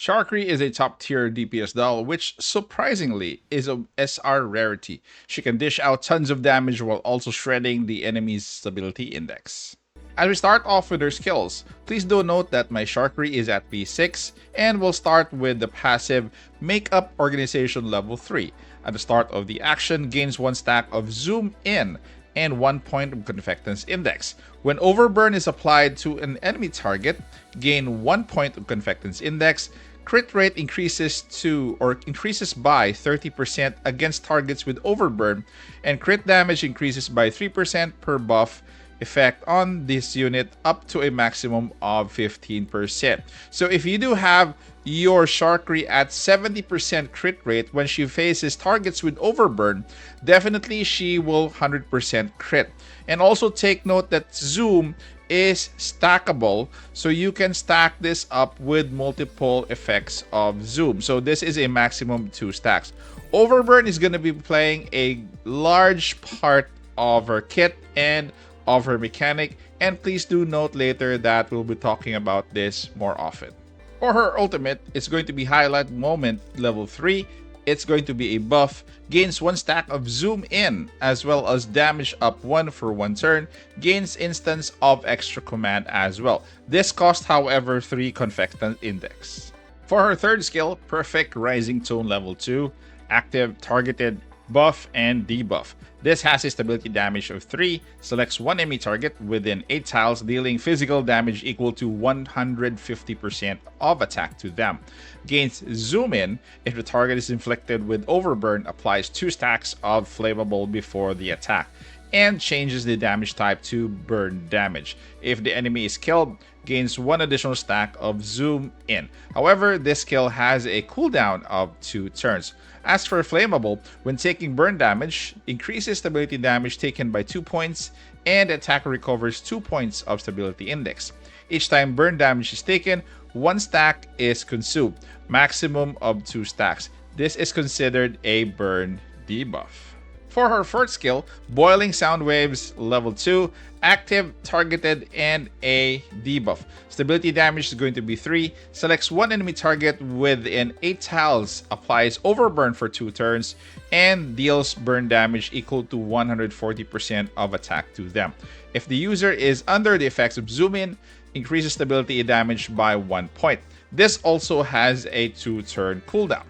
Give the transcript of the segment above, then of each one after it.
Sharkry is a top-tier DPS doll, which surprisingly is a SR rarity. She can dish out tons of damage while also shredding the enemy's stability index. As we start off with her skills, please do note that my Sharkry is at P6, and we'll start with the passive Makeup Organization level 3. At the start of the action, gains 1 stack of Zoom In and 1 point of Confectance Index. When Overburn is applied to an enemy target, gain 1 point of Confectance Index. Crit rate increases by 30% against targets with Overburn, and crit damage increases by 3% per buff effect on this unit up to a maximum of 15%. So if you do have your Sharkry at 70% crit rate when she faces targets with Overburn, definitely she will 100% crit. And also take note that Zoom is stackable, so you can stack this up with multiple effects of Zoom. So this is a maximum 2 stacks. Overburn is going to be playing a large part of her kit and of her mechanic, and please do note later that we'll be talking about this more often. For her ultimate, it's going to be Highlight Moment level 3. It's going to be a buff, gains 1 stack of Zoom In, as well as damage up 1 for 1 turn, gains instance of extra command as well. This cost, however, 3 Confectant Index. For her third skill, Perfect Rising Tone level 2, active, targeted, buff, and debuff. This has a stability damage of 3, selects 1 enemy target within 8 tiles, dealing physical damage equal to 150% of attack to them. Gains Zoom In if the target is inflicted with Overburn, applies 2 stacks of Flammable before the attack, and changes the damage type to burn damage. If the enemy is killed, gains 1 additional stack of Zoom In. However, this skill has a cooldown of 2 turns. As for Flammable, when taking burn damage, increases stability damage taken by 2 points, and attacker recovers 2 points of stability index. Each time burn damage is taken, 1 stack is consumed, maximum of 2 stacks. This is considered a burn debuff. For her fourth skill, Boiling Sound Waves level 2, active, targeted, and a debuff. Stability damage is going to be 3, selects 1 enemy target within 8 tiles, applies Overburn for 2 turns, and deals burn damage equal to 140% of attack to them. If the user is under the effects of Zoom In, increases stability damage by 1 point. This also has a 2-turn cooldown.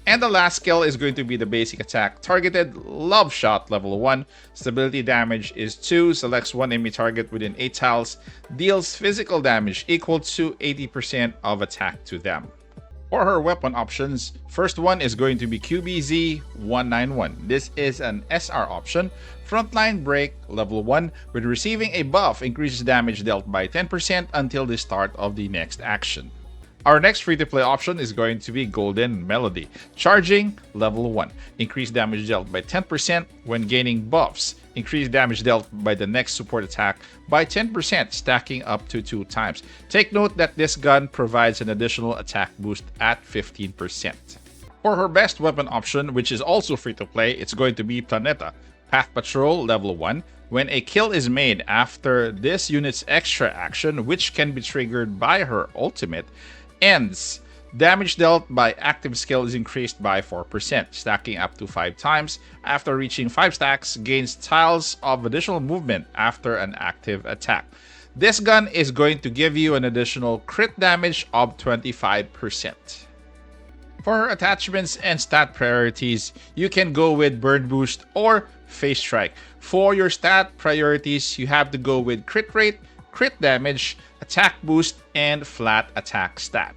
And the last skill is going to be the basic attack, Targeted Love Shot level 1. Stability damage is 2, selects 1 enemy target within 8 tiles, deals physical damage equal to 80% of attack to them. For her weapon options, first one is going to be QBZ-191. This is an SR option, Frontline Break level 1, with receiving a buff, increases damage dealt by 10% until the start of the next action. Our next free-to-play option is going to be Golden Melody. Charging, level 1. Increased damage dealt by 10% when gaining buffs. Increased damage dealt by the next support attack by 10%, stacking up to 2 times. Take note that this gun provides an additional attack boost at 15%. For her best weapon option, which is also free-to-play, it's going to be Planeta. Path Patrol, level 1. When a kill is made after this unit's extra action, which can be triggered by her ultimate, ends, damage dealt by active skill is increased by 4%, stacking up to 5 times. After reaching 5 stacks, gains tiles of additional movement after an active attack. This gun is going to give you an additional crit damage of 25%. For her attachments and stat priorities, you can go with Burn Boost or Phase Strike. For your stat priorities, you have to go with crit rate, crit damage, attack boost, and flat attack stat.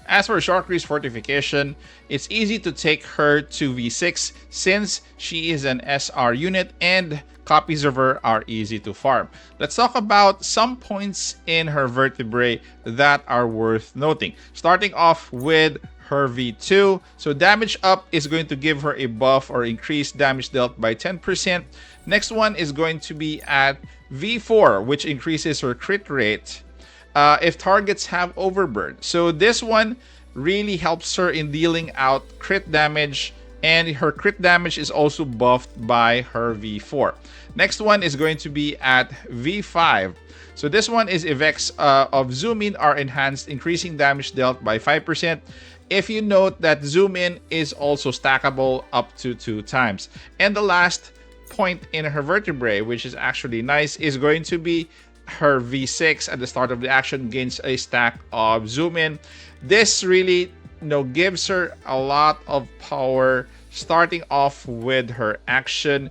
As for Sharkry's Fortification, it's easy to take her to V6 since she is an SR unit and copies of her are easy to farm. Let's talk about some points in her vertebrae that are worth noting. Starting off with her V2, so damage up is going to give her a buff or increased damage dealt by 10%. Next one is going to be at V4, which increases her crit rate if targets have Overburn. So this one really helps her in dealing out crit damage and her crit damage is also buffed by her V4. Next one is going to be at V5. So this one is effects of zoom in are enhanced, increasing damage dealt by 5%. If you note that zoom in is also stackable up to 2 times. And the last point in her vertebrae, which is actually nice, is going to be her V6 at the start of the action gains a stack of zoom in. This really gives her a lot of power starting off with her action.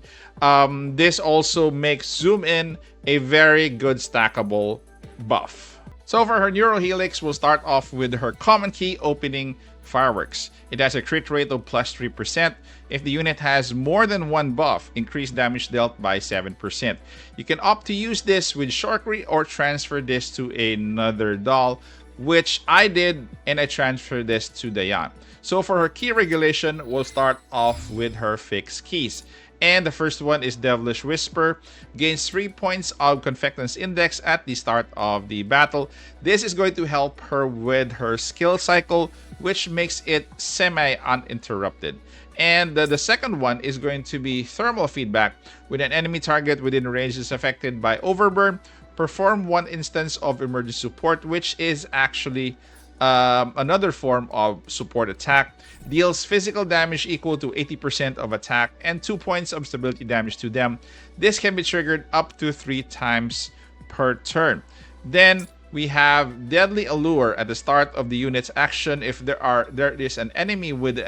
This also makes zoom in a very good stackable buff. So for her Neural Helix, we'll start off with her common key opening Fireworks. It has a crit rate of plus 3%. If the unit has more than one buff, increased damage dealt by 7%. You can opt to use this with Sharkry or transfer this to another doll, which I did, and I transferred this to Diane. So for her key regulation, we'll start off with her fixed keys. And the first one is Devilish Whisper. Gains 3 points of Confectance Index at the start of the battle. This is going to help her with her skill cycle, which makes it semi-uninterrupted. And the second one is going to be Thermal Feedback. When an enemy target within range is affected by Overburn, perform one instance of emergency support, which is actually another form of support attack. Deals physical damage equal to 80% of attack and 2 points of stability damage to them. This can be triggered up to 3 times per turn. Then we have Deadly Allure at the start of the unit's action. If there is an enemy with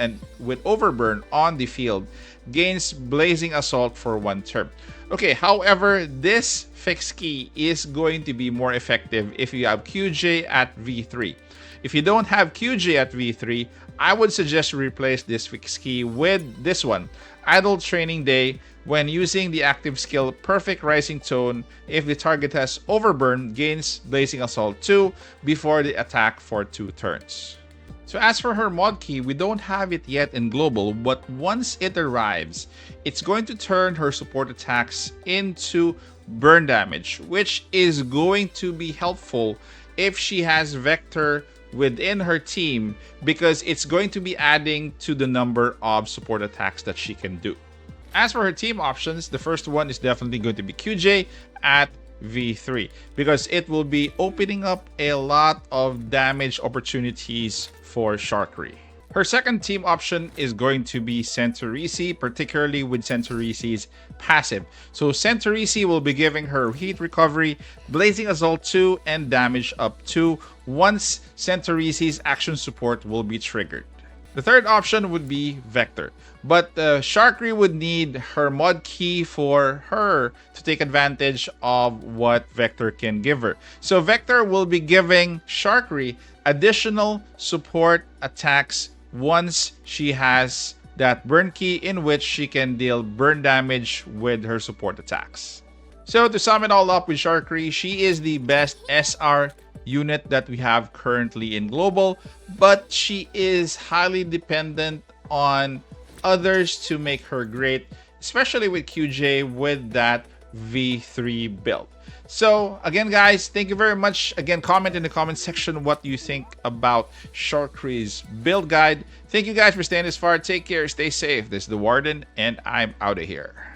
Overburn on the field, gains Blazing Assault for 1 turn. Okay, however, this fixed key is going to be more effective if you have QJ at V3. If you don't have QJ at V3, I would suggest you replace this fixed key with this one, Idle Training Day. When using the active skill Perfect Rising Tone, if the target has Overburn, gains Blazing Assault 2 before the attack for 2 turns. So as for her mod key, we don't have it yet in global, but once it arrives, it's going to turn her support attacks into burn damage, which is going to be helpful if she has Vector within her team, because it's going to be adding to the number of support attacks that she can do. As for her team options, the first one is definitely going to be QJ at V3, because it will be opening up a lot of damage opportunities for Sharkry. Her second team option is going to be Centurisi, particularly with Centurisi's passive. So Centurisi will be giving her heat recovery, Blazing Assault 2, and damage up 2 once Centurisi's action support will be triggered. The third option would be Vector, but Sharkry would need her mod key for her to take advantage of what Vector can give her. So Vector will be giving Sharkry additional support attacks once she has that burn key, in which she can deal burn damage with her support attacks. So to sum it all up with Sharkry, she is the best SR unit that we have currently in global, but she is highly dependent on others to make her great, especially with QJ with that V3 build. So again, guys, thank you very much. Again, comment in the comment section what you think about Sharkry's build guide. Thank you guys for staying this far. Take care, stay safe. This is the Warden, and I'm out of here.